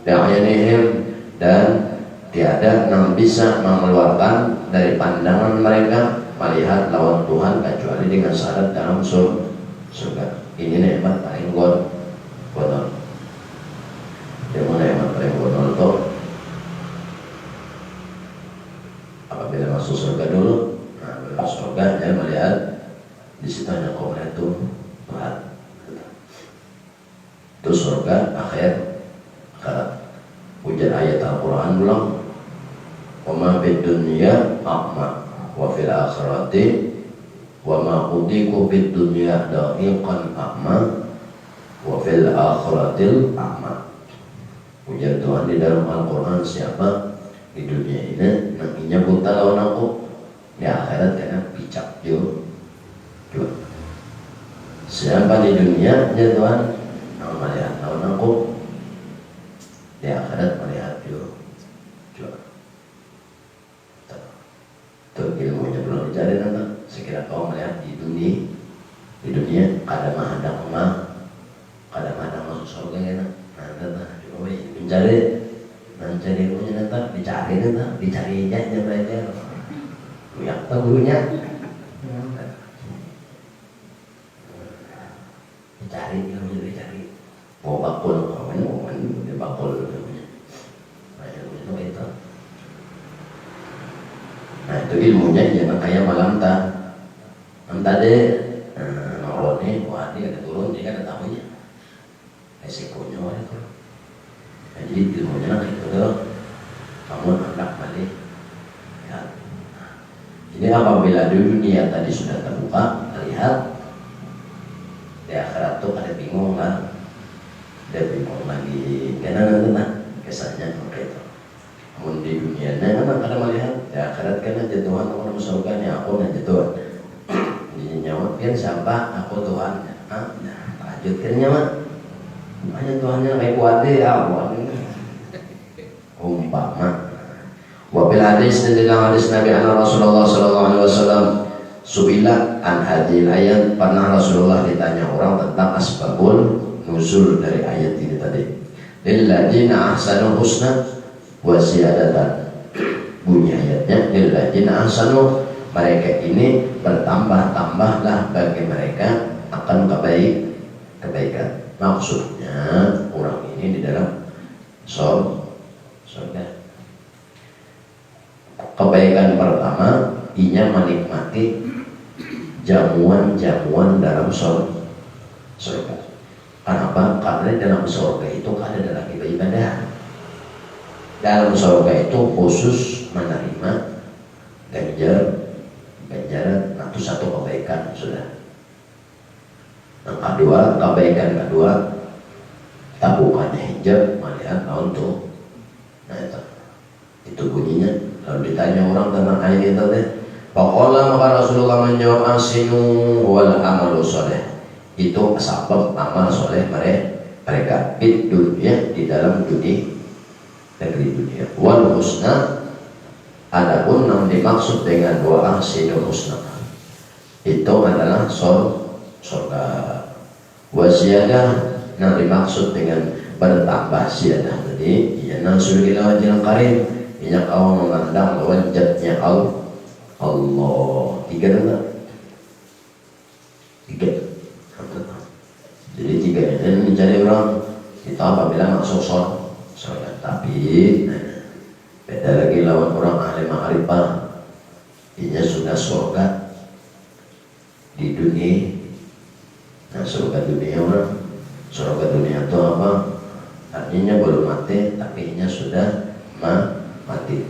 bi'ayanihim, dan tiada yang bisa mengeluarkan dari pandangan mereka melihat lawan Tuhan kecuali dengan syarat dalam surga. Ini nikmat paling godol. Yang mana nikmat paling godol itu apabila masuk surga dulu. Nah, masuk surga dia melihat di situ hanya kau melihat Tuhan. Itu surga akhir akhirat. Ujar ayat Al-Quran ulang, wa ma fid dunya a'ma wa fil akhirati wa ma udiku fid dunya daqiqan a'ma wa fil akhiratil a'ma. Ujar Tuhan di dalam Al-Quran, siapa di dunia ini nantinya buta lawan aku, di akhirat kena picak juga. Siapa di dunia ya Tuhan yang melihat lawan aku, di akhirat melihat juga. Itu ilmunya belum dicari nanti. Sekira kau melihat di dunia kadang-kadang masuk surga ya nanti. Mencari ilmunya nanti, dicari ijazahnya belajar. Yang tahu gurunya. Dicari ilmunya dicari. Mau bakul, dia bakul ilmunya. Nah ilmu itu. Nah itu ilmunya jangan kayak malam tadi noloni, wah dia ada turun, dia ada tahunya. Resikonya itu. Jadi ilmunya kayak itu tuh, kamu anak balik. Ya. Jadi apabila di dunia tadi sudah terbuka, terlihat, di akhirat tuh ada bingung lah. Dia bingung lagi, karena kesannya seperti itu. Namun di dunia kan kadang melihat, di akhirat kan aja Tuhan, aku nama surganya, aku aja Tuhan. Jadi nyawa kan siapa? Aku Tuhan. Lanjutkan nyawa. Hanya Tuhannya kayak kuatnya ya Allah. Umpama. Wabil hadis dan dalam hadis Nabi Rasulullah sallallahu alaihi wasallam subila an hadil ayat, pernah Rasulullah ditanya orang tentang asbabul nuzul dari ayat ini tadi. Lilladzina ahsanu husna wa ziyadatan. Bunyi ayatnya lilladzina ahsanu, mereka ini bertambah-tambahlah bagi mereka akan kebaikan. Maksudnya orang ini di dalam surga. Kebaikan pertama, ia menikmati jamuan-jamuan dalam surga. Kenapa? Karena dalam surga itu ada dalam ibadah. Dalam surga itu khusus menerima ganjaran itu satu kebaikan sudah. Yang kedua, kebaikan kedua, tabukannya hijab melihat untuk. Nah itu bunyinya. Lalu ditanya orang tentang ayat itu deh. Faqala, maka Rasulullah menjawab, asinu wal amalu soleh. Itu sebab amal soleh mereka di dunia, di dalam negeri dunia. Wal husna, adapun yang dimaksud dengan wa ahsinu husna, itu adalah surga. Wa ziyadah, yang dimaksud dengan bertambah ziyadah tadi, ya nasul ila wajhil karim, yang kau memandang wajahnya Allah. Tiga. Jadi tiga ini mencari orang kita apabila masuk surga. Tapi beda lagi lawan orang ahli ma'rifah, ini sudah surga di dunia. Nah surga dunia orang, surga dunia itu apa? Artinya belum mati, tapi ini sudah mati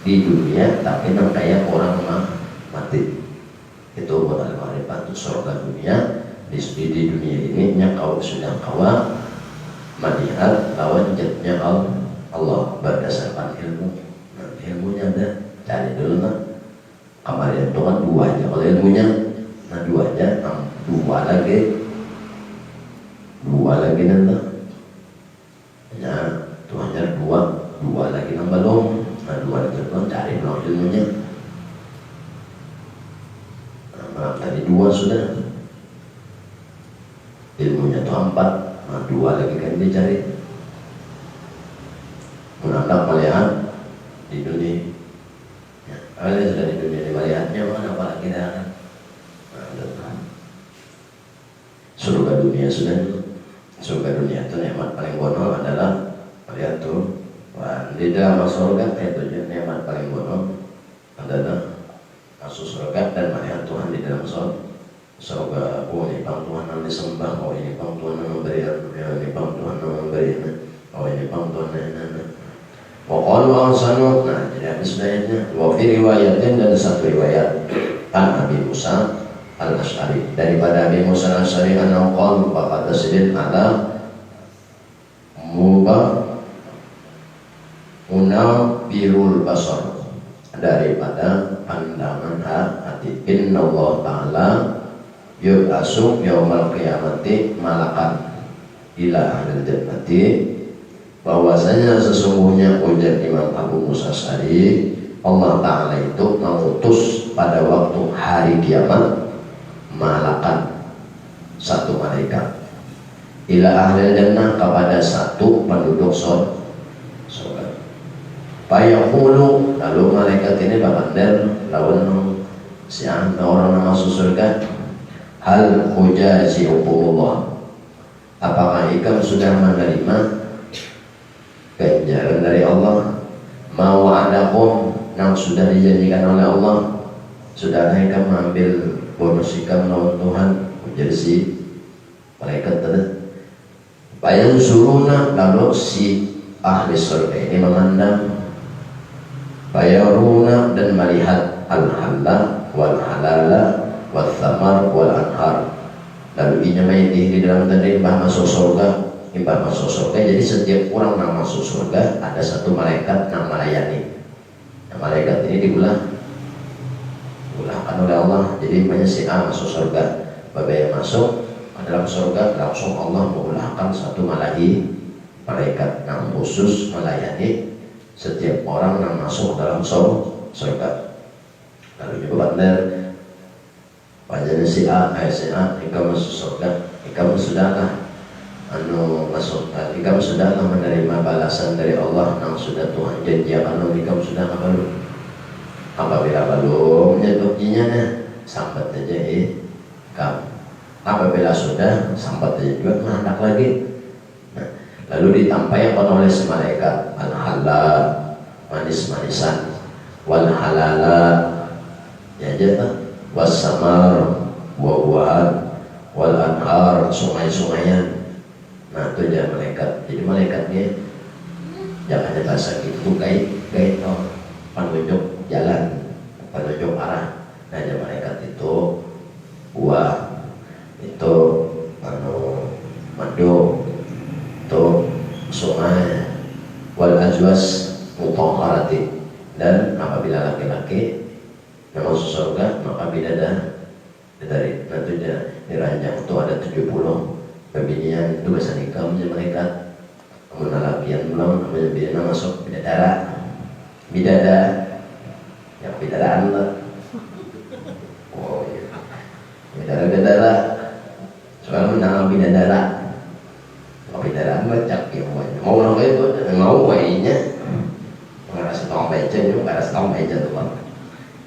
di dunia, tapi non kayak orang mati. Itu bukan ma'rifah, itu surga dunia. Di dunia ini kau sudah kawa melihat lawan jatnya Allah berdasarkan ilmu. Nah, ilmunya ada, cari dulu kemarin itu kan dua aja kalau ilmunya. Nah dua aja, dua lagi nanti. Ya Tuhannya dua lagi belum. Nah dua lagi belum, cari belum ilmunya. Nah malam tadi dua sudah. Ilmunya itu 4, nah 2 lagi kan dia cari. Menandang melihat di dunia. Ya, kalau sudah di dunia melihatnya mana apalagi dah. Surga dunia sudah. Surga dunia itu nikmat paling bono adalah melihat tuh. Wah, di dalam surga itu nikmat paling bono adalah masuk surga dan melihat Tuhan di dalam surga. Oh ini Bang Tuhan yang disembah, oh ini Bang Tuhan yang memberi, ini Bang Tuhan yang memberi, oh ini Bang Tuhan yang Waqalu ahsanu. Nah, jadi habis ayatnya. Wa fi riwayatin, dan satu riwayat an Abi Musa al-Asy'ari, daripada Abi Musa al-Asy'ari annahu qala faqad tasdid ala birul basar, daripada pandangan hati. Inna Allah ta'ala yub'asu yaumal qiyamati malakan ila ahlil jannati, bahwasanya sesungguhnya ujar Imam Abu Musa Asy'ari, Allah Ta'ala itu mengutus pada waktu hari kiamat malakan, satu malaikat, ila ahlil jannah, kepada satu penduduk surga. Fayaqulu, lalu malaikat ini bakal lawan si orang masuk surga, hal hujazi'ukumullah, apakah ikam sudah menerima ganjaran dari Allah, mau adakum, yang sudah dijanjikan oleh Allah, sudah ikam mengambil bonus ikam lawan Tuhan, ujar si malaikat tadi. Bayan suruna, lalu si ahli surga ini memandang, bayaruna, dan melihat al-halal wal halala wal thamar wal anhar, lalu inyamai di dalam tadi imbah masuk surga, imbah masuk surga. Jadi setiap orang yang masuk surga ada satu malaikat yang melayani. Nah, malaikat ini digulahkan oleh Allah. Jadi banyak si A masuk surga, babaya masuk ke dalam surga, langsung Allah mengulahkan satu malaikat yang khusus melayani setiap orang yang masuk dalam surga. Lalu juga benar wajahnya si A, ikam masuk surga, ikam sudahlah masuk, ikam sudahlah menerima balasan dari Allah yang sudah Tuhan janjikan, ikam sudah belum? Apabila belum, jatuhnya sambat aja ikam. Apabila sudah, sambat aja juga hendak lagi. Lalu ditampaikan oleh si malaikat, al-halal, manis-manisan, wal halala, ya jatah, was-samar, buah-buahan, wal anhar, sungai-sungaian. Nah itu dia malaikat. Jadi malaikatnya jangan bahasa gitu, kait penunjuk jalan, penunjuk arah. Nah dia malaikat itu buah, itu madu, itu sungai, wal ajwas mutahharati, dan apabila laki-laki yang masuk surga maka bidadari. Nanti dia diranjang itu ada 70 pembinian, itu bahasa nikah menjadi malaikat. Menalakian belum, namanya bidana masuk bidadara, yang bidadaraan lah. Oh iya, bidadara soalnya menang bidadara. Bidaraan macam yang mau orang itu mau wainya mengarah tong beca, juga mengarah tong beca tuh bang.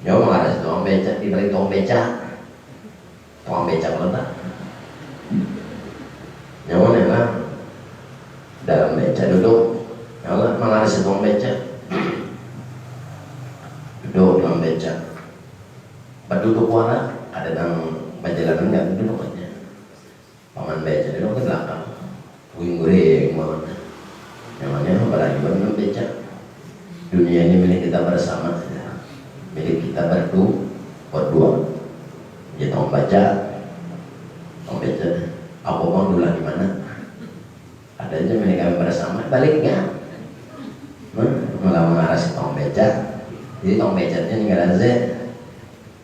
Nyawa mengarah tong beca, dibalik tong beca mana? Nyawa memang dalam beca duduk, nyawa mengarah tong beca, duduk dalam beca, berduduk warna ada dalam perjalanan nggak duduk aja, paman beca duduk ke belakang. Guring banget, namanya apalagi benar becak. Dunia ini milik kita bersama, milik kita berdua. Jadi tolong baca, aku mau dulu di mana? Ada aja milik kami bersama, baliknya, malah mengarah si tolong baca. Jadi tolong bacanya nggak ada Z,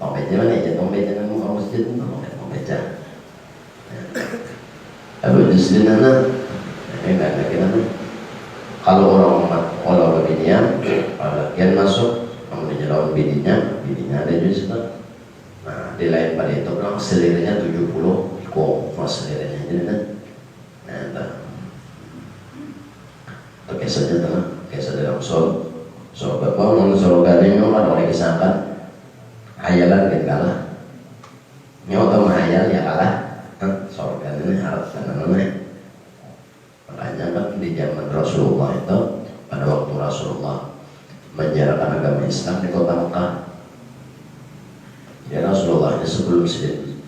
tolong baca mana aja, tolong baca nggak mau masjid, tolong baca. Lalu di sini enggak ada kita. Kalau orang binian, kalau bagian masuk, kemudian lawan bininya ada juga. Nah, di lain pada itu bilang selirnya 70 kok selirnya jadi nah, itu kisahnya dalam kisah dalam Sobat ngomong surga ini kan oleh kisahkan hayalan kan kalah. Nyoto menghayal ya kalah. Surga ini harus namanya. Makanya kan di zaman Rasulullah itu, pada waktu Rasulullah menjalankan agama Islam di kota Mekah, ya Rasulullah sebelum sedin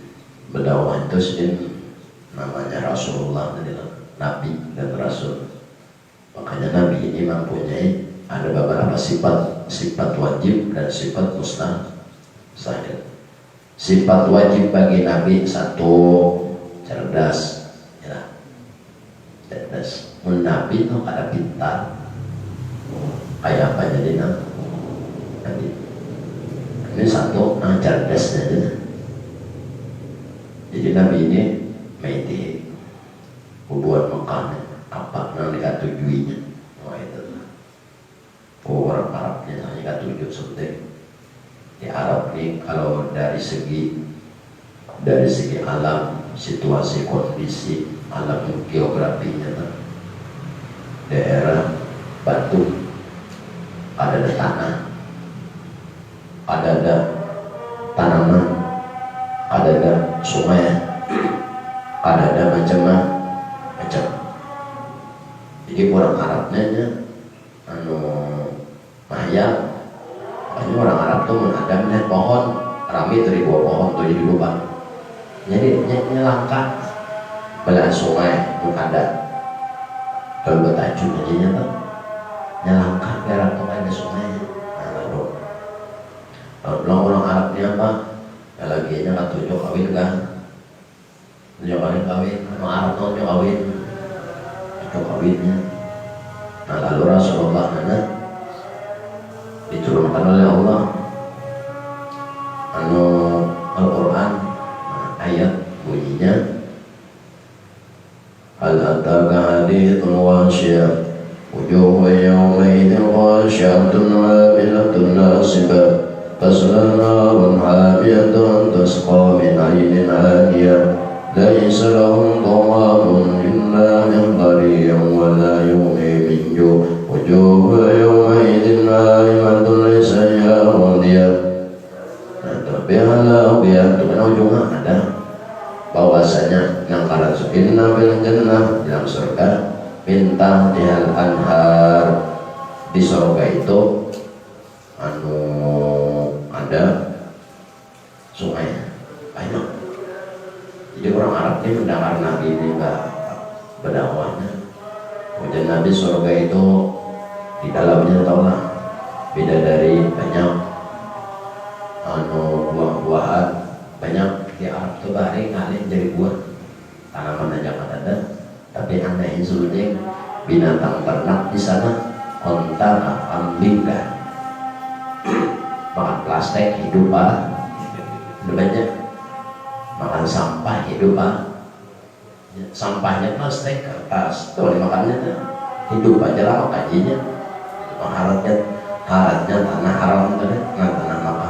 berdakwah itu sedin namanya Rasulullah, Nabi dan Rasul. Makanya Nabi ini mempunyai ada beberapa sifat wajib dan sifat mustahil. Sifat wajib bagi Nabi satu, cerdas, ya. Cerdas. Nabi itu ada pintar. Kayak apa jadi Nabi? Ini satu, cerdasnya aja. Jadi Nabi ini meiti hubungan Mekah apa yang dikatujuinya. Oh itu orang Arabnya hanya katujuh seperti di Arab ini. Kalau dari segi alam, situasi, kondisi alam geografinya, daerah batu, ada tanah, ada tanaman, ada sungai, ada macam. Jadi orang Arabnya mahayal. Makanya orang Arab tuh ada melihat pohon rami dari buah pohon tuh jadi lubang. Jadi nyelangkah belah sungai pun ada. Kalau bertajuk aja tuh nyelangkah biar tuh ada sungainya. Nah lalu kalau orang Arab ini apa? Ya lagi nya kan tujuh kawin kan? Tujuh kawin. Orang Arab tuh tujuh kawin. Tujuh kawinnya. Nah lalu Rasulullah diturunkan oleh Allah Al-Quran, ayat bunyinya hal ataka hadithul wasyiyah wujuhun yawmaidin khashi'atun 'amilatun nasibah tasla narun hamiyatan tasqa min 'aynin 'aniyah laysa lahum ta'amun illa min dhariyyin wa la yughni min ju' wujuhun yawmaidin 'alimatun laysa radiyah. Biar itu kan ujungnya ada bahwasanya yang kalah inna bil jannah dalam surga bintang dihal anhar di surga itu ada sungai banyak. Jadi orang Arab ini mendengar Nabi ini berdakwahnya, kemudian Nabi surga itu di dalamnya tahulah bidadari banyak, buah-buahan banyak. Di Arab itu bahari ngalir jadi buah, tanaman aja kan ada, tapi aneh insulnya binatang ternak di sana onta kambing kan makan plastik hidup banyak, makan sampah hidup sampahnya plastik kertas tuh dimakannya hidup aja lah kajinya. Haratnya tanah haram tadi, tanah makan.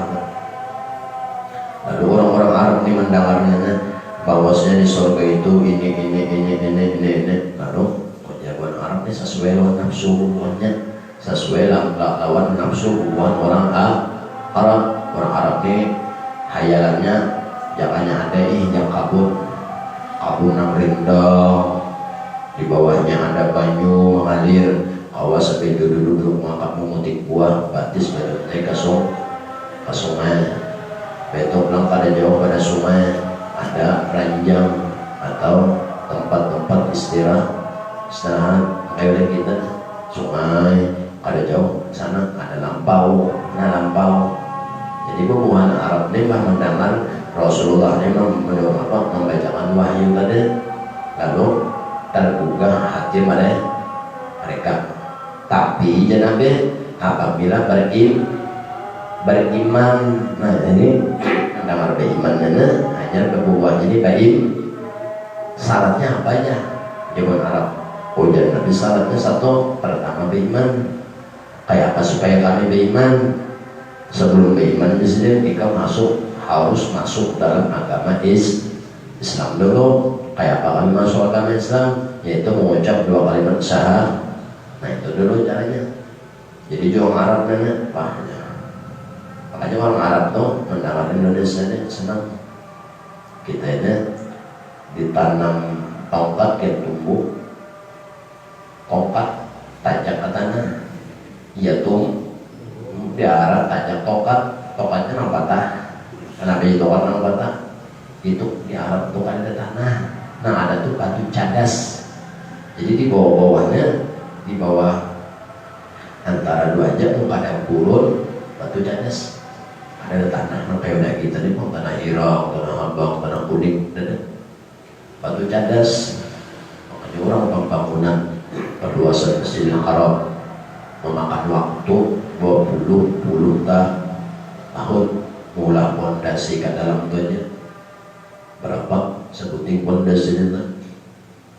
Lalu orang-orang Arab ini mendengarnya bahwasanya di surga itu ini. Lalu kejagoan Arab ini sesuai lawan nafsu ruannya, sesuai lawan nafsu ruan orang Arab. Orang Arab ini hayalannya jangannya ada yang kabur nang rindang, di bawahnya ada banyu mengalir, awas sampai duduk mengangkat memetik buah batis badannya ke sungai. Betul bilang pada jauh pada sungai ada ranjang atau tempat-tempat istirahat kayak kita sungai ada jauh sana ada lampau. Jadi hubungan Arab ini mendengar Rasulullah ini membacakan wahyu tadi, lalu tergugah hati mereka. Tapi Nabi apabila beriman, nah ini kamar beriman hanya berbuah jadi baik. Syaratnya apa aja? Jawaban Arab. Ujian Nabi syaratnya satu, pertama beriman. Kayak apa supaya kami beriman? Sebelum beriman di sini kita harus masuk dalam agama Islam dulu. Kayak apa kami masuk agama Islam? Yaitu mengucap 2 kalimat syahadat. Nah itu dulu caranya. Jadi orang Arab nanya, makanya orang Arab tuh mendengar Indonesia ini senang. Kita ini ditanam tongkat yang tumbuh, tongkat tajak ke tanah, iya di Arab tajak tongkatnya nang patah. Kenapa itu tongkat nang patah? Itu di Arab tuh kan ada tanah, nah ada tuh batu cadas. Jadi di bawah-bawahnya, di bawah antara dua jam padang gurun batu cadas, ada tanah. Nah kayak udah kita nih mau tanah Irak, tanah Abang, tanah Kuning, batu cadas. Makanya orang pembangunan perluasan Masjidil Haram memakan waktu 20 tahun mulai pondasi ke dalam tuanya. Berapa sebuting pondasi itu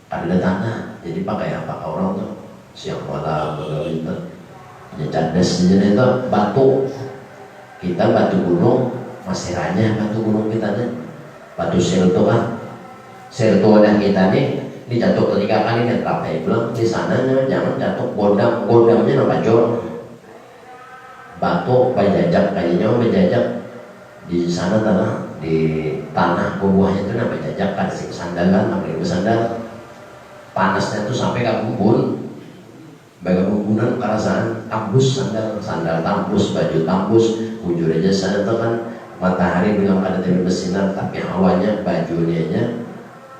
ada tanah. Jadi pakai apa orang tuh siang malam bergabung ya cadas di itu batu. Kita batu gunung masih ranya, batu gunung kita nih batu sel tuh kan, sel tuh dan kita nih dijatuh 3 kali dan pakai bilang di sana jangan jatuh godamnya nama jor batu bajajak kayaknya bajajak di sana di tanah buahnya itu nama jajak kan sandalan namanya sandal panasnya tuh sampai ke bumbun bagai bumbunan kerasaan tambus sandal tambus baju tambus ujur aja sana tuh kan matahari bilang ada TV bersinar tapi hawanya bajunya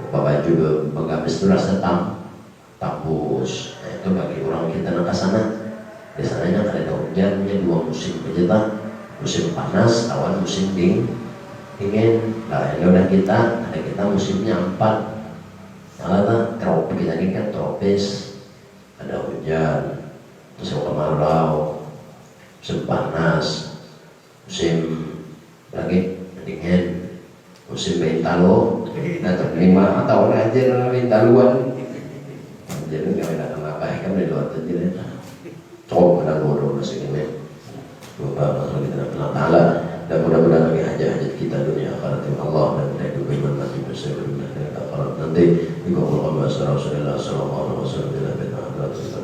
baju begamis itu rasa tambus. Nah itu bagi orang kita nak sana biasanya ada hujannya 2 musim aja musim panas awan musim dingin. Nah ini udah kita musimnya 4. Nah tropis kita ini kan tropis, ada hujan, musim kemarau, musim panas, musim lagi dingin, musim bentalo. Nah terima atau aja bentaluan jadi nggak ada apa kan dari luar terjadi coba ada bodoh masih ini lupa masalah kita pernah taala dan mudah-mudahan lagi hajat kita dunia akhirat Allah dan dari iman mati bersama dunia dan akhirat nanti dikabul Allah Rasulullah sallallahu alaihi wasallam bila bina al-Fatihah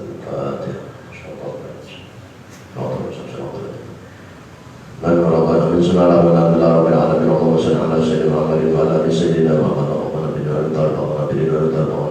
من ربنا من سنة ربنا رب العالمين اللهم صل على سيدنا محمد وعلى آل سيدنا محمد وعلى آل سيدنا محمد